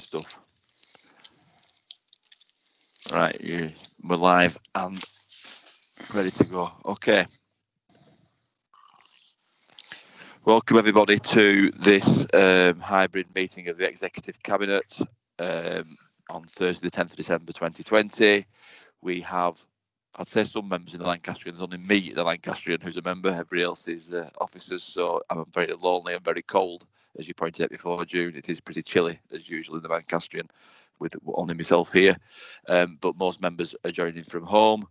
stuff. Right, we're live and ready to go. Okay. Welcome everybody to this hybrid meeting of the Executive Cabinet on Thursday the 10th of December 2020. We have, I'd say, some members in the Lancastrian. There's only me, the Lancastrian, who's a member. Everybody else is officers, so I'm very lonely and very cold. As you pointed out before, June, it is pretty chilly, as usual, in the Lancastrian, with only myself here. But most members are joining from home,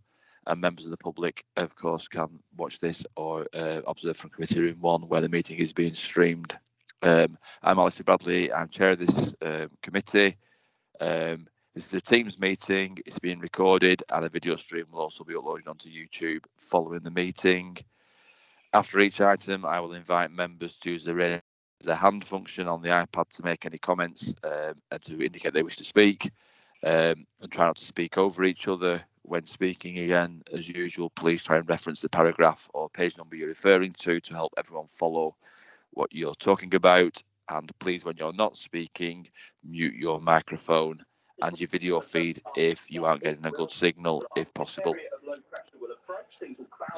and members of the public, of course, can watch this or observe from Committee Room 1, where the meeting is being streamed. I'm Alistair Bradley. I'm chair of this committee. This is a Teams meeting. It's being recorded, and a video stream will also be uploaded onto YouTube following the meeting. After each item, I will invite members to use the raise a hand function on the iPad to make any comments and to indicate they wish to speak, and try not to speak over each other. When speaking, again, as usual, please try and reference the paragraph or page number you're referring to help everyone follow what you're talking about. And please, when you're not speaking, mute your microphone and your video feed if you aren't getting a good signal, if possible.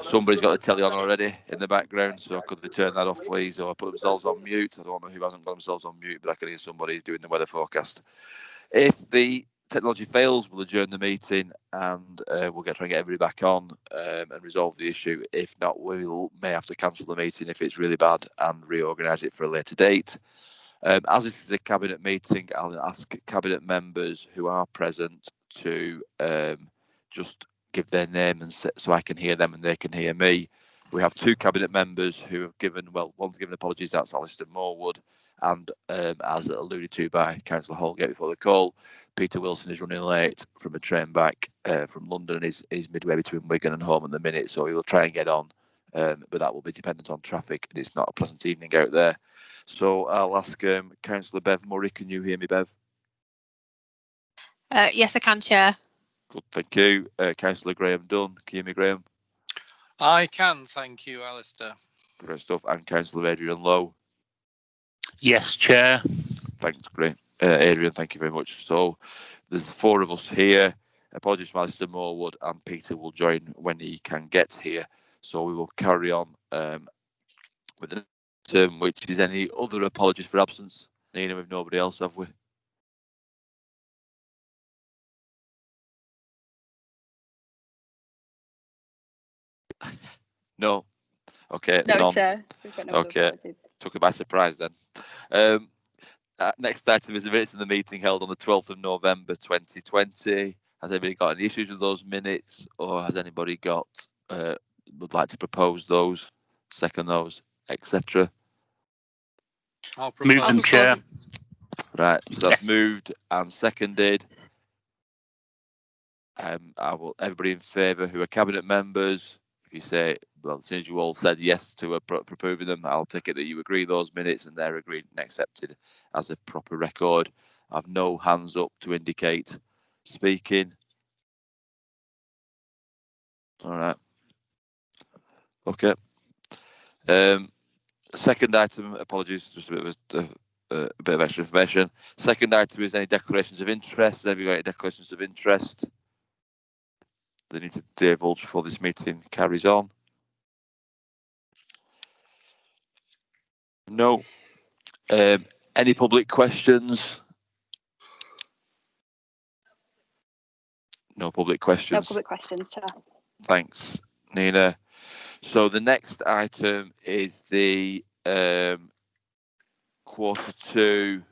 Somebody's got the telly on already in the background, so could they turn that off, please, or put themselves on mute? I don't know who hasn't got themselves on mute, but I can hear somebody doing the weather forecast. If the technology fails, we'll adjourn the meeting and we'll try and get everybody back on and resolve the issue. If not, we may have to cancel the meeting if it's really bad and reorganise it for a later date. As this is a cabinet meeting, I'll ask cabinet members who are present to just give their name and so I can hear them and they can hear me. We have two cabinet members who have given, well, one's given apologies, that's Alistair Morwood, and as alluded to by Councillor Holgate before the call, Peter Wilson is running late from a train back from London and is midway between Wigan and home at the minute, so he will try and get on, but that will be dependent on traffic and it's not a pleasant evening out there. So I'll ask Councillor Bev Murray, can you hear me, Bev? Yes, I can, Chair. Good, thank you. Councillor Graham Dunn, can you hear me, Graham? I can, thank you, Alistair. Great stuff. And Councillor Adrian Lowe? Yes, Chair. Thanks, great. Adrian, thank you very much. So there's four of us here. Apologies from Alistair Morwood, and Peter will join when he can get here. So we will carry on with the term, which is any other apologies for absence. Nina, with nobody else, have we? No. Okay. No, none. Chair. We've got no okay. Took it by surprise then. Next item is the minutes of the meeting held on the 12th of November 2020. Has anybody got any issues with those minutes, or has anybody got would like to propose those, second those, etc.? Move them, Chair. Right, so that's moved and seconded. Everybody in favour who are cabinet members, if you say, well, as soon as you all said yes to approving them, I'll take it that you agree those minutes and they're agreed and accepted as a proper record. I've no hands up to indicate speaking. All right. Okay. Second item, apologies, just a bit of extra information. Second item is any declarations of interest. Have you got any declarations of interest? They need to divulge before this meeting carries on. No. Any public questions? No public questions. No public questions, Chair. Thanks, Nina. So the next item is the Q2.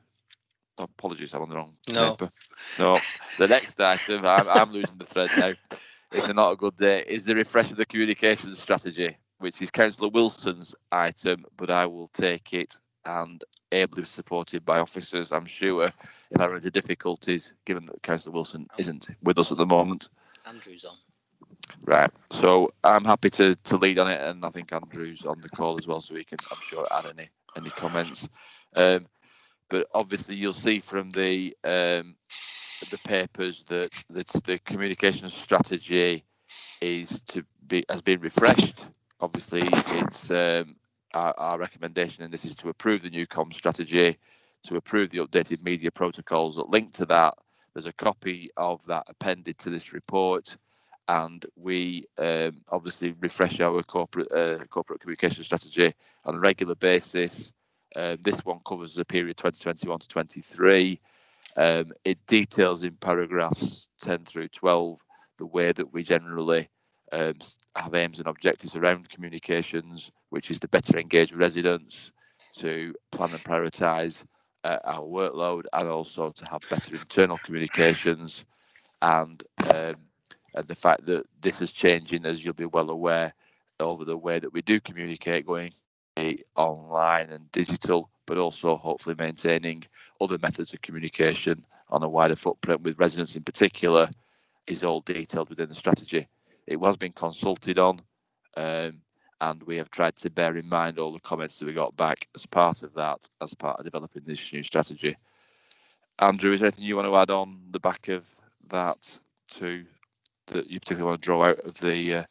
Oh, apologies, I'm on the wrong paper. No, the next item, I'm losing the thread now. It's not a good day. Is the refresh of the communications strategy, which is Councillor Wilson's item, but I will take it and ably supported by officers, I'm sure, if I run into difficulties, given that Councillor Wilson isn't with us at the moment. Andrew's on. Right, so I'm happy to lead on it, and I think Andrew's on the call as well, so he can, I'm sure, add any comments. But obviously, you'll see from the papers that the communication strategy has been refreshed. Obviously, it's our recommendation, and this is to approve the new comms strategy, to approve the updated media protocols that link to that. There's a copy of that appended to this report, and we obviously refresh our corporate communication strategy on a regular basis. This one covers the period 2021 to 23. It details in paragraphs 10 through 12 the way that we generally have aims and objectives around communications, which is to better engage residents, to plan and prioritise our workload, and also to have better internal communications. And the fact that this is changing, as you'll be well aware, over the way that we do communicate, going online and digital, but also hopefully maintaining other methods of communication on a wider footprint with residents in particular, is all detailed within the strategy. It was being consulted on, and we have tried to bear in mind all the comments that we got back as part of that, as part of developing this new strategy. Andrew, is there anything you want to add on the back of that that you particularly want to draw out of the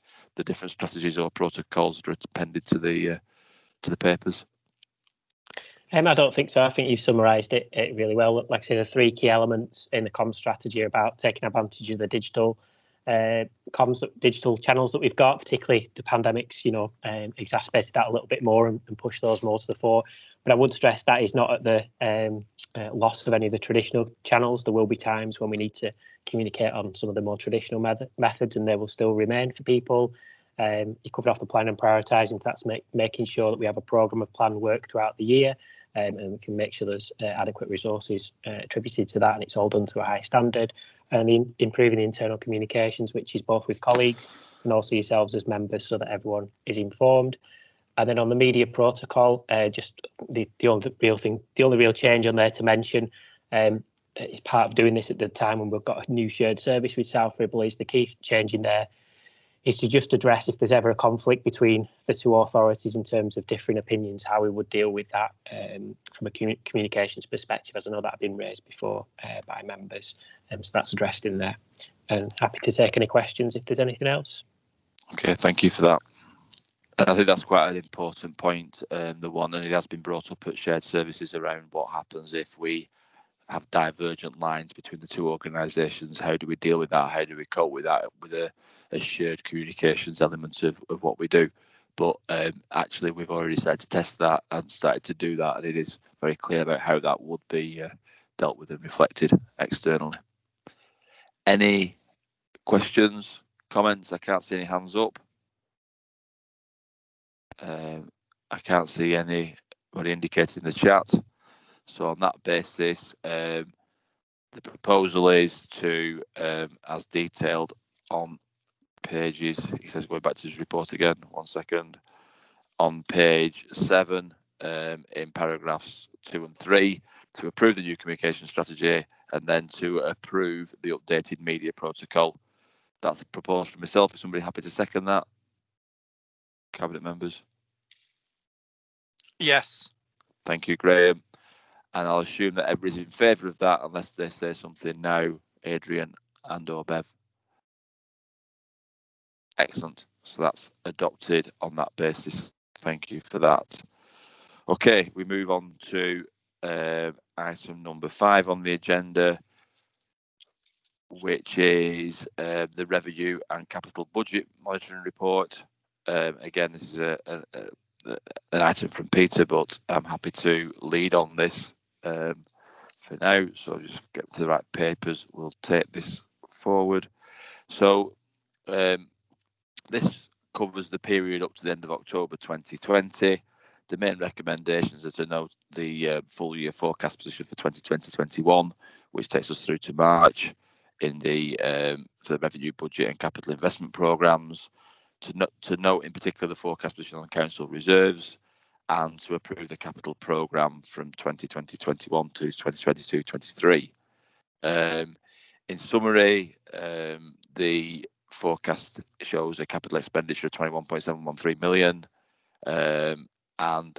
different strategies or protocols that are appended to the papers? I don't think so. I think you've summarised it really well. Like I say, the three key elements in the comms strategy are about taking advantage of the digital channels that we've got, particularly the pandemics, exacerbated that a little bit more and pushed those more to the fore. But I would stress that is not at the loss of any of the traditional channels. There will be times when we need to communicate on some of the more traditional methods, and they will still remain for people. You covered off the plan and prioritising, so that's making sure that we have a programme of planned work throughout the year, and we can make sure there's adequate resources attributed to that, and it's all done to a high standard. And improving the internal communications, which is both with colleagues and also yourselves as members, so that everyone is informed. And then on the media protocol, just the only real change on there to mention, is part of doing this at the time when we've got a new shared service with South Ribble, is the key change in there is to just address if there's ever a conflict between the two authorities in terms of differing opinions, how we would deal with that from a communications perspective, as I know that had been raised before by members. So that's addressed in there. And happy to take any questions if there's anything else. Okay, thank you for that. I think that's quite an important point, the one, and it has been brought up at shared services around what happens if we have divergent lines between the two organisations. How do we deal with that? How do we cope with that with a shared communications element of what we do? But actually, we've already started to test that and started to do that, and it is very clear about how that would be dealt with and reflected externally. Any questions, comments? I can't see any hands up. I can't see anybody indicating in the chat. So on that basis, the proposal is to, as detailed on pages, he says, going back to his report again, 1 second, on page 7, in paragraphs 2 and 3, to approve the new communication strategy and then to approve the updated media protocol. That's proposed from myself. Is somebody happy to second that? Cabinet members? Yes. Thank you, Graham. And I'll assume that everybody's in favour of that unless they say something now, Adrian and or Bev. Excellent. So that's adopted on that basis. Thank you for that. Okay, we move on to item number 5 on the agenda, which is the revenue and capital budget monitoring report. Again, this is an item from Peter, but I'm happy to lead on this for now. So just get to the right papers. We'll take this forward. So this covers the period up to the end of October 2020. The main recommendations are to note the full year forecast position for 2020-21, which takes us through to March in the for the revenue budget and capital investment programmes. To note in particular the forecast position on council reserves, and to approve the capital programme from 2020-21 to 2022-23. In summary, the forecast shows a capital expenditure of 21.713 million, and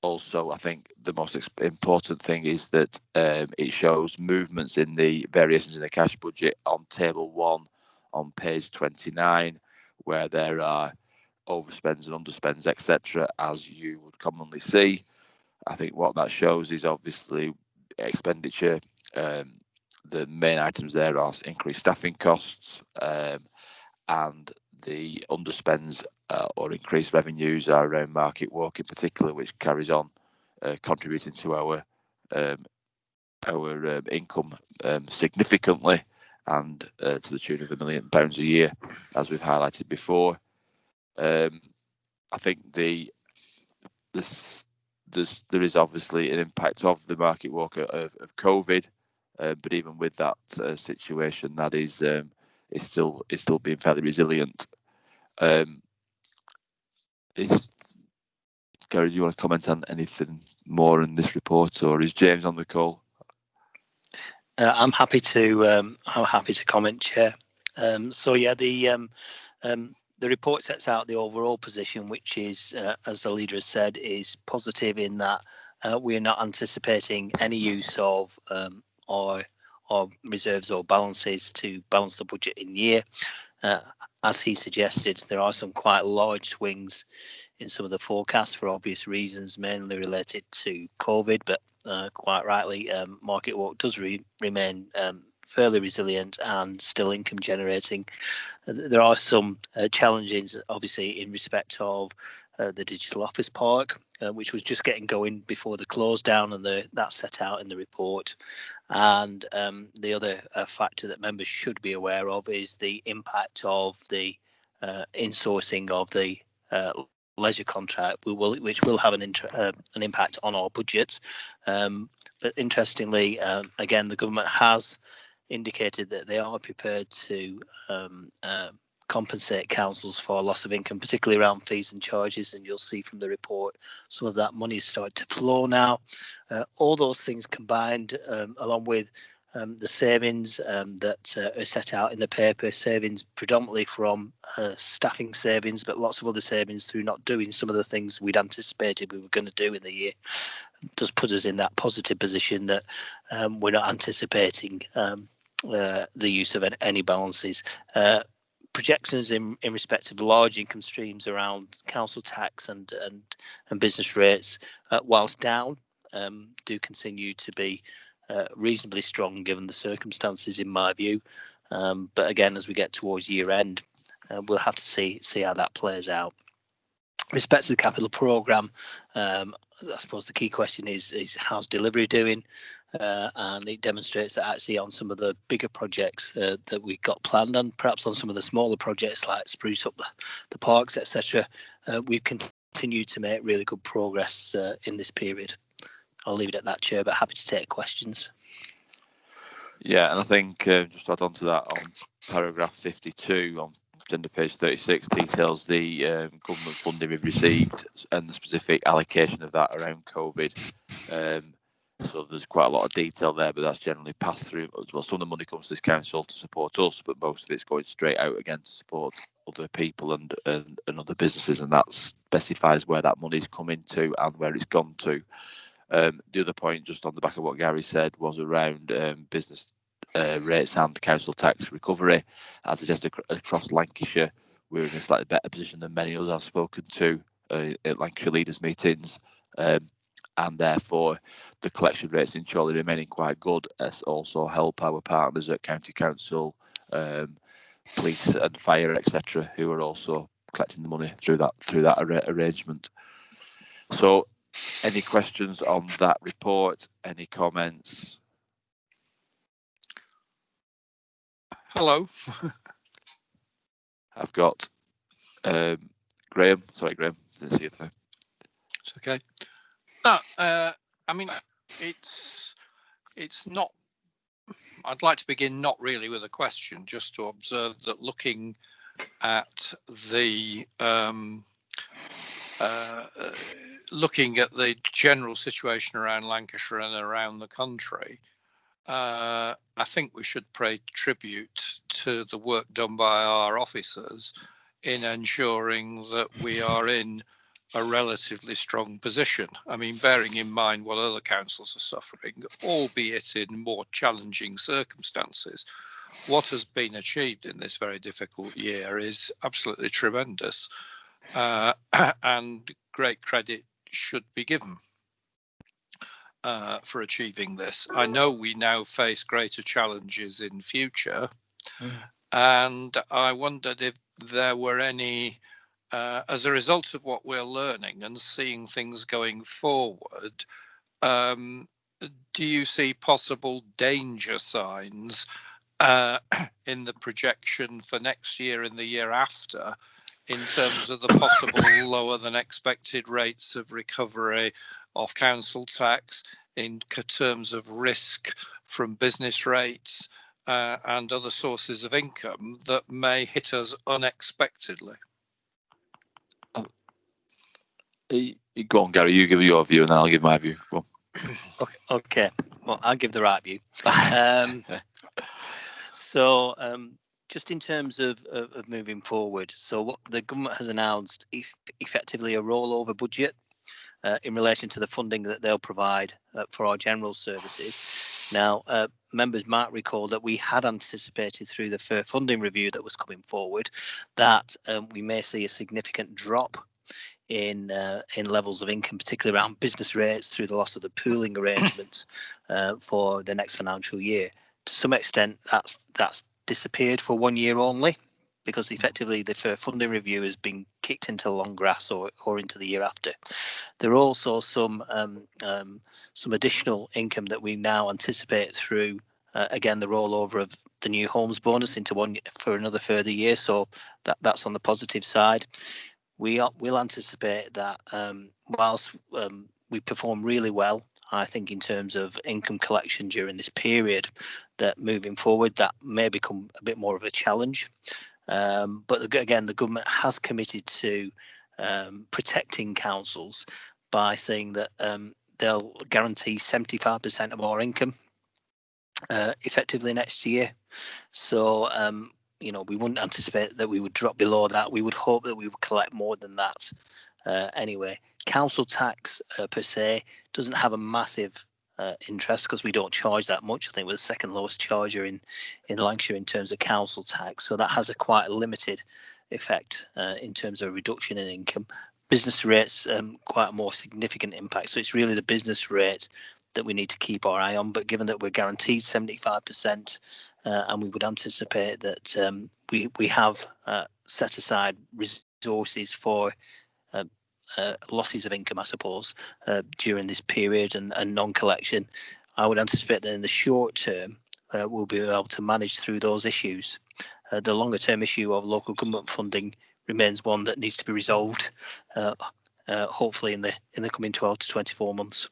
also I think the most important thing is that it shows movements in the variations in the cash budget on table 1 on page 29, where there are overspends and underspends, etc., as you would commonly see. I think what that shows is obviously expenditure. The main items there are increased staffing costs, and the underspends or increased revenues are around market walk in particular, which carries on contributing to our income significantly, and to the tune of £1 million a year, as we've highlighted before. I think there is obviously an impact of the market walk of COVID, but even with that situation, that is still being fairly resilient. Gary, do you want to comment on anything more in this report, or is James on the call? I'm happy to comment, Chair. The report sets out the overall position, which is, as the leader has said, is positive in that we are not anticipating any use of or reserves or balances to balance the budget in year. As he suggested, there are some quite large swings in some of the forecasts for obvious reasons, mainly related to COVID, but quite rightly, market walk does remain fairly resilient and still income generating. There are some challenges, obviously, in respect of the digital office park, which was just getting going before the close down, and that's set out in the report. And the other factor that members should be aware of is the impact of the insourcing of the leisure contract, which will have an impact on our budget. But interestingly, again, the government has indicated that they are prepared to compensate councils for loss of income, particularly around fees and charges, and you'll see from the report some of that money is starting to flow now. All those things combined, along with the savings that are set out in the paper, savings predominantly from staffing savings, but lots of other savings through not doing some of the things we'd anticipated we were going to do in the year, does put us in that positive position that we're not anticipating the use of any balances. Projections in respect of large income streams around council tax and business rates, whilst down, do continue to be reasonably strong given the circumstances, in my view. But again, as we get towards year end, we'll have to see how that plays out. With respect to the capital programme, I suppose the key question is how's delivery doing? And it demonstrates that actually on some of the bigger projects that we've got planned, and perhaps on some of the smaller projects like spruce up the parks, etc., we've continued to make really good progress in this period. I'll leave it at that, Chair, but happy to take questions. Yeah, and I think just to add on to that, on paragraph 52 on agenda page 36 details the government funding we've received and the specific allocation of that around COVID. So there's quite a lot of detail there, but that's generally passed through. Well, some of the money comes to this council to support us, but most of it's going straight out again to support other people and other businesses, and that specifies where that money's coming to and where it's gone to. The other point, just on the back of what Gary said, was around business rates and council tax recovery. As suggested, across Lancashire, we're in a slightly better position than many others I've spoken to at Lancashire leaders meetings, and therefore the collection rates in Chorley remaining quite good, as also help our partners at County Council, police and fire, etc., who are also collecting the money through that arrangement. So, any questions on that report? Any comments? Hello. I've got Graham. Sorry, Graham. Didn't see you there. It's okay. No, I mean, it's not. I'd like to begin not really with a question, just to observe that looking at the general situation around Lancashire and around the country, I think we should pay tribute to the work done by our officers in ensuring that we are in a relatively strong position. I mean, bearing in mind what other councils are suffering, albeit in more challenging circumstances, what has been achieved in this very difficult year is absolutely tremendous, and great credit should be given. for achieving this. I know we now face greater challenges in future, and I wondered if there were any, as a result of what we're learning and seeing things going forward, do you see possible danger signs in the projection for next year and the year after, in terms of the possible lower than expected rates of recovery of council tax, in terms of risk from business rates and other sources of income that may hit us unexpectedly? Go on, Gary, you give your view and then I'll give my view. Go on. Okay. Well, I'll give the right view. Just in terms of moving forward, so what the government has announced, effectively a rollover budget in relation to the funding that they'll provide for our general services. Now, members might recall that we had anticipated through the fair funding review that was coming forward that we may see a significant drop in levels of income, particularly around business rates through the loss of the pooling arrangement for the next financial year. To some extent, that's disappeared for 1 year only, because effectively the fair funding review has been kicked into the long grass or into the year after. There are also some additional income that we now anticipate through again the rollover of the new homes bonus into one for another further year, so that's on the positive side. We'll anticipate that whilst we perform really well, I think, in terms of income collection during this period, that moving forward that may become a bit more of a challenge. But again, the government has committed to protecting councils by saying that they'll guarantee 75% of our income effectively next year. So we wouldn't anticipate that we would drop below that. We would hope that we would collect more than that anyway. Council tax per se doesn't have a massive interest because we don't charge that much. I think we're the second lowest charger in Lancashire in terms of council tax. So that has a quite limited effect in terms of reduction in income. Business rates, quite a more significant impact. So it's really the business rate that we need to keep our eye on. But given that we're guaranteed 75%, and we would anticipate that we have set aside resources for losses of income, I suppose, during this period and non-collection, I would anticipate that in the short term, we'll be able to manage through those issues. The longer term issue of local government funding remains one that needs to be resolved, hopefully in the coming 12 to 24 months.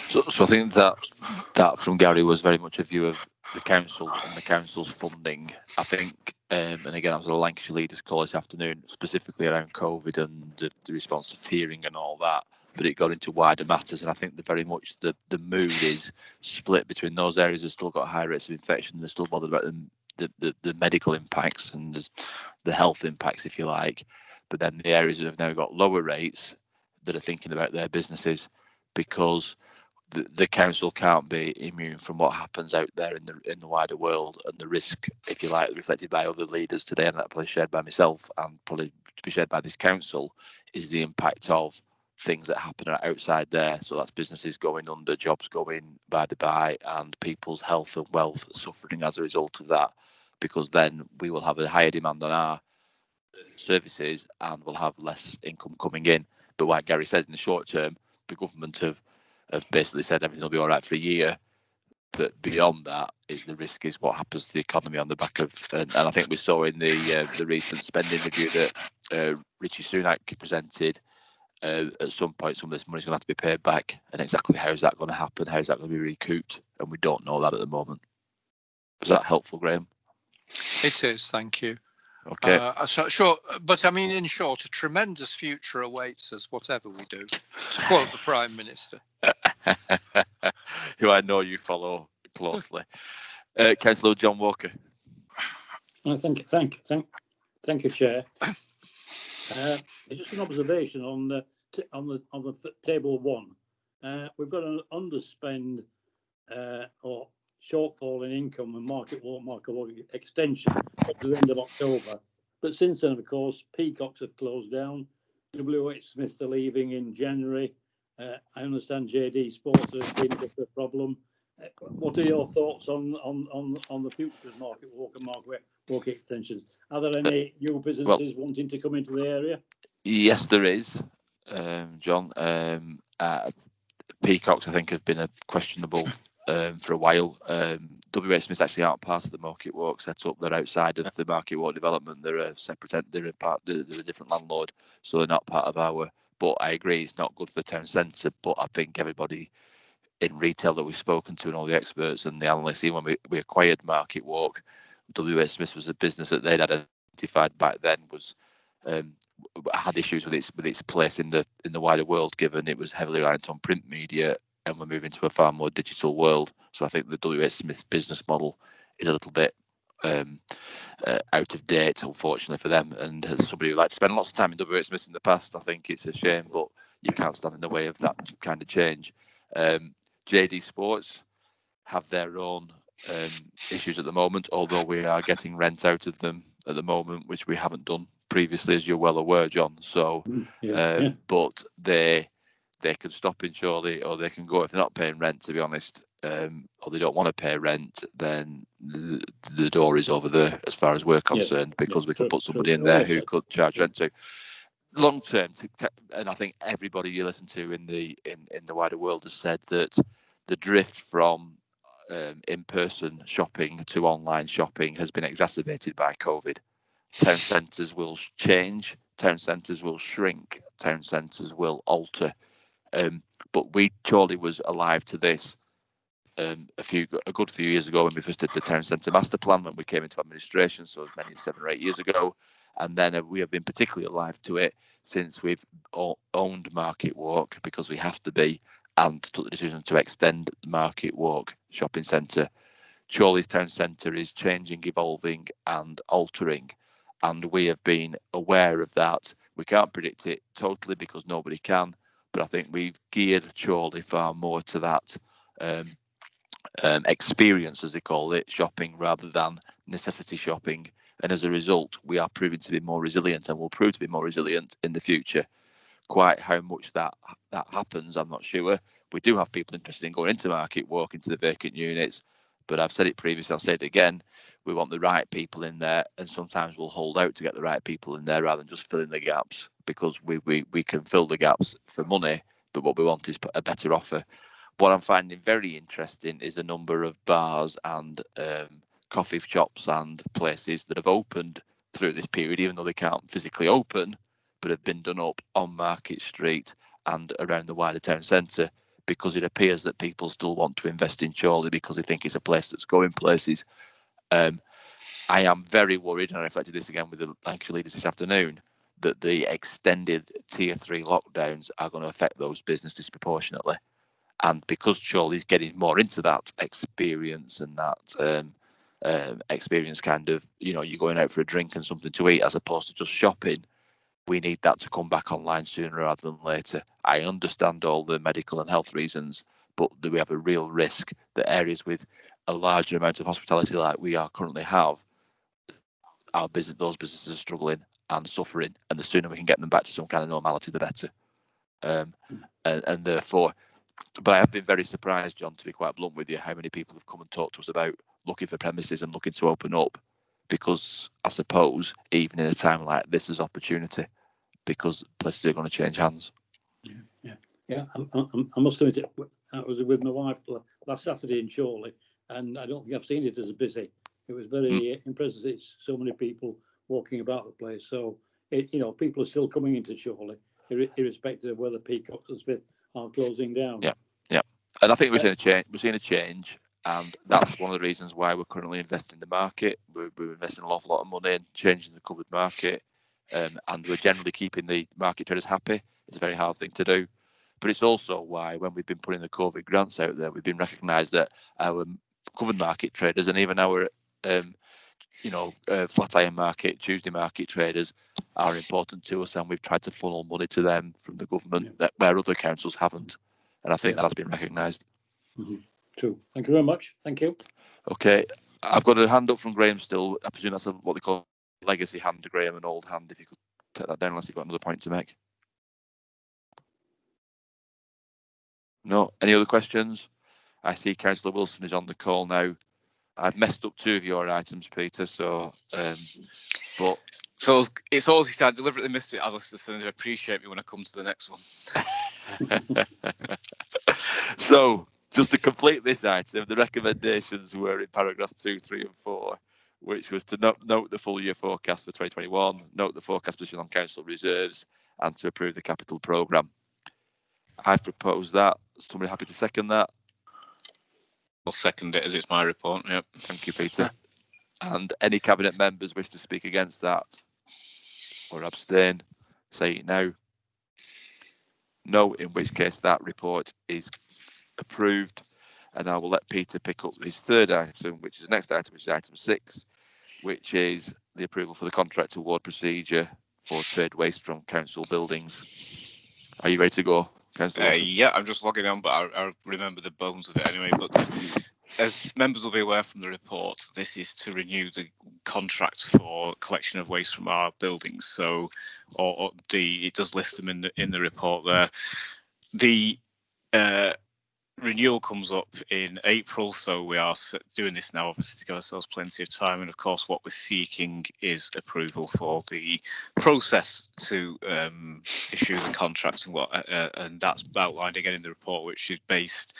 So I think that from Gary was very much a view of the council and the council's funding. I think, and again, I was at a Lancashire Leaders Call this afternoon, specifically around COVID and the response to tiering and all that, but it got into wider matters. And I think very much the mood is split between those areas that still got high rates of infection, they're still bothered about the medical impacts and the health impacts, if you like, but then the areas that have now got lower rates that are thinking about their businesses, because the council can't be immune from what happens out there in the wider world, and the risk, if you like, reflected by other leaders today, and that probably shared by myself and probably to be shared by this council, is the impact of things that happen outside there. So that's businesses going under, jobs going by the by, and people's health and wealth suffering as a result of that, because then we will have a higher demand on our services and we'll have less income coming in. But like Gary said, in the short term, the government have basically said everything will be all right for a year, but beyond that, the risk is what happens to the economy on the back of, and I think we saw in the recent spending review that Richie Sunak presented, at some point some of this money is going to have to be paid back, and exactly how is that going to happen, how is that going to be recouped, and we don't know that at the moment. Was that helpful, Graham? It is, thank you. Okay. So sure, but I mean, in short, a tremendous future awaits us, whatever we do, to quote the Prime Minister. Who I know you follow closely. Councillor John Walker. Thank you, Chair. It's just an observation on the table 1. We've got an underspend or shortfall in income and market extension up to the end of October. But since then, of course, Peacocks have closed down. WH Smith are leaving in January. I understand JD Sports has been a bit of a problem. What are your thoughts on the future of Market Walk and Market Walk extensions? Are there any new businesses wanting to come into the area? Yes, there is, John. Peacocks, I think, have been a questionable for a while. WH Smiths actually aren't part of the Market Walk set up. They're outside of the Market Walk development. They're a separate. They're a different landlord, so they're not part of our. But I agree, it's not good for the town centre. But I think everybody in retail that we've spoken to and all the experts and the analysts, even when we acquired Market Walk, WH Smiths was a business that they'd identified back then was had issues with its place in the wider world, given it was heavily reliant on print media, and we're moving to a far more digital world. So I think the WH Smith business model is a little bit out of date, unfortunately for them. And as somebody who liked to spend lots of time in WH Smith in the past, I think it's a shame, but you can't stand in the way of that kind of change. JD Sports have their own issues at the moment, although we are getting rent out of them at the moment, which we haven't done previously, as you're well aware, John. So, but they can stop in surely, or they can go if they're not paying rent, to be honest, or they don't want to pay rent, then the door is over there as far as we're concerned, because we can put somebody in there who could charge rent to. Long term, and I think everybody you listen to in the wider world has said that the drift from in-person shopping to online shopping has been exacerbated by COVID. Town centres will change, town centres will shrink, town centres will alter. But Chorley was alive to this a good few years ago when we first did the town centre master plan, when we came into administration, so as many as 7 or 8 years ago. And then we have been particularly alive to it since we've owned Market Walk, because we have to be, and took the decision to extend Market Walk shopping centre. Chorley's town centre is changing, evolving and altering, and we have been aware of that. We can't predict it totally because nobody can, but I think we've geared Chorley far more to that experience, as they call it, shopping rather than necessity shopping. And as a result, we are proving to be more resilient, and will prove to be more resilient in the future. Quite how much that happens, I'm not sure. We do have people interested in going into Market Walk, into the vacant units, but I've said it previously, I'll say it again, we want the right people in there, and sometimes we'll hold out to get the right people in there rather than just filling the gaps, because we can fill the gaps for money, but what we want is a better offer. What I'm finding very interesting is a number of bars and coffee shops and places that have opened through this period, even though they can't physically open, but have been done up on Market Street and around the wider town centre, because it appears that people still want to invest in Chorley because they think it's a place that's going places. I am very worried, and I reflected this again with the Lancashire leaders this afternoon, that the extended Tier 3 lockdowns are going to affect those businesses disproportionately. And because Chorley's getting more into that experience and that experience kind of, you're going out for a drink and something to eat as opposed to just shopping, we need that to come back online sooner rather than later. I understand all the medical and health reasons, but we have a real risk that areas with a larger amount of hospitality like we are currently have, those businesses are struggling and suffering, and the sooner we can get them back to some kind of normality, the better. And therefore, but I have been very surprised, John, to be quite blunt with you, how many people have come and talked to us about looking for premises and looking to open up, because I suppose even in a time like this, there's opportunity, because places are going to change hands. Yeah. I must admit, I was with my wife last Saturday in Chorley, and I don't think I've seen it as busy. It was very impressive. It's so many people walking about the place. So, people are still coming into Chorley, irrespective of whether Peacocks and Smith are closing down. Yeah. And I think we're seeing a change. We're seeing a change, and that's one of the reasons why we're currently investing in the market. We're investing an awful lot of money in changing the covered market, and we're generally keeping the market traders happy. It's a very hard thing to do, but it's also why when we've been putting the COVID grants out there, we've been recognised that our covered market traders and even our Flatiron market, Tuesday market traders are important to us, and we've tried to funnel money to them from the government where other councils haven't, and I think that has been recognised. True. Thank you very much. Thank you. Okay, I've got a hand up from Graham still. I presume that's what they call legacy hand, Graham, an old hand. If you could take that down, unless you've got another point to make. No. Any other questions? I see Councillor Wilson is on the call now. I've messed up 2 of your items, Peter. So, but So it's always I deliberately missed it, Alistair, and appreciate me when I come to the next one. So, just to complete this item, the recommendations were in paragraphs 2, 3, and 4, which was to note the full year forecast for 2021, note the forecast position on council reserves, and to approve the capital programme. I've proposed that. Somebody happy to second that? I'll second it as it's my report. Yep. Thank you, Peter. And any cabinet members wish to speak against that or abstain, say it now. No, in which case that report is approved. And I will let Peter pick up his third item, which is the next item, which is item 6, which is the approval for the contract award procedure for trade waste from council buildings. Are you ready to go, Councillor Wilson? Yeah, I'm just logging on, but I remember the bones of it anyway. But as members will be aware from the report, this is to renew the contract for collection of waste from our buildings. So, it does list them in the report there. The renewal comes up in April, so we are doing this now, obviously, to give ourselves plenty of time. And of course, what we're seeking is approval for the process to issue the contract, and that's outlined again in the report, which is based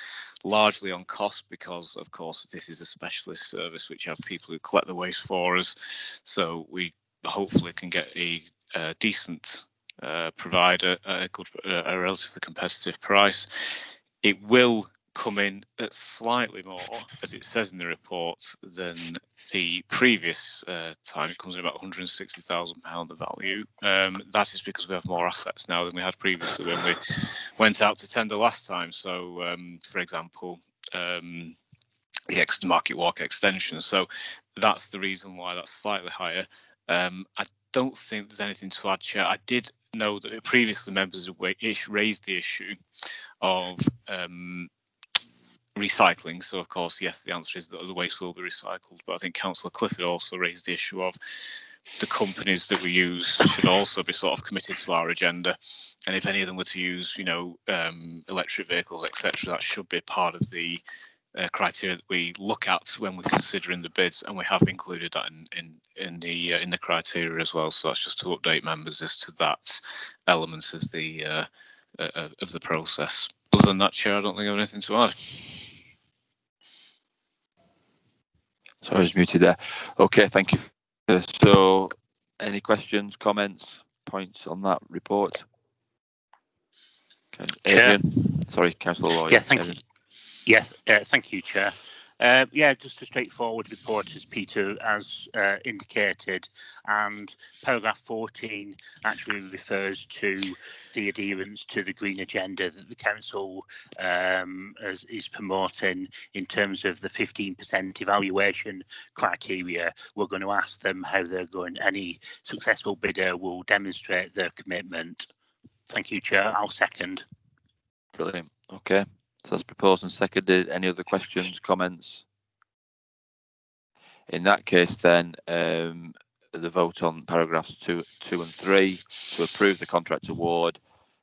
largely on cost, because of course this is a specialist service which have people who collect the waste for us. So we hopefully can get a decent provider at a relatively competitive price. It will come in at slightly more, as it says in the report, than the previous time. It comes in about £160,000 of value. That is because we have more assets now than we had previously when we went out to tender last time. So, for example, the Market Walk extension. So that's the reason why that's slightly higher. I don't think there's anything to add, Chair. I did know that previously members raised the issue of recycling. So, of course, yes, the answer is that the waste will be recycled. But I think Councillor Clifford also raised the issue of the companies that we use should also be sort of committed to our agenda. And if any of them were to use, electric vehicles, etc., that should be part of the criteria that we look at when we're considering the bids, and we have included that in the criteria as well. So that's just to update members as to that element of the process. Other than that, Chair, I don't think I have anything to add. Sorry, I was muted there. Okay, thank you. So, any questions, comments, points on that report? Okay. Adrian. Sorry, Councillor Lloyd. Yeah, thank you. Yes, thank you, Chair. Just a straightforward report, as Peter has indicated, and paragraph 14 actually refers to the adherence to the green agenda that the council is promoting in terms of the 15% evaluation criteria. We're going to ask them how they're going. Any successful bidder will demonstrate their commitment. Thank you, Chair. I'll second. Brilliant. Okay. So that's proposed and seconded. Any other questions, comments? In that case, then, the vote on paragraphs 2 and 3 to approve the contract award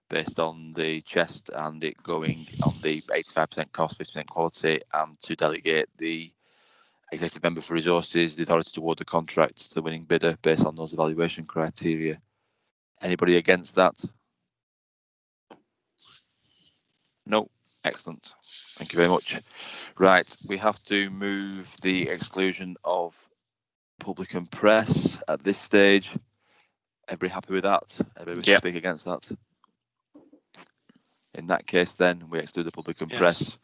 based on the chest and it going on the 85% cost, 50% quality, and to delegate the executive member for resources the authority to award the contract to the winning bidder based on those evaluation criteria. Anybody against that? No. Excellent. Thank you very much. Right, we have to move the exclusion of public and press at this stage. Everybody happy with that? Everybody wish to speak against that? In that case, then, we exclude the public and press.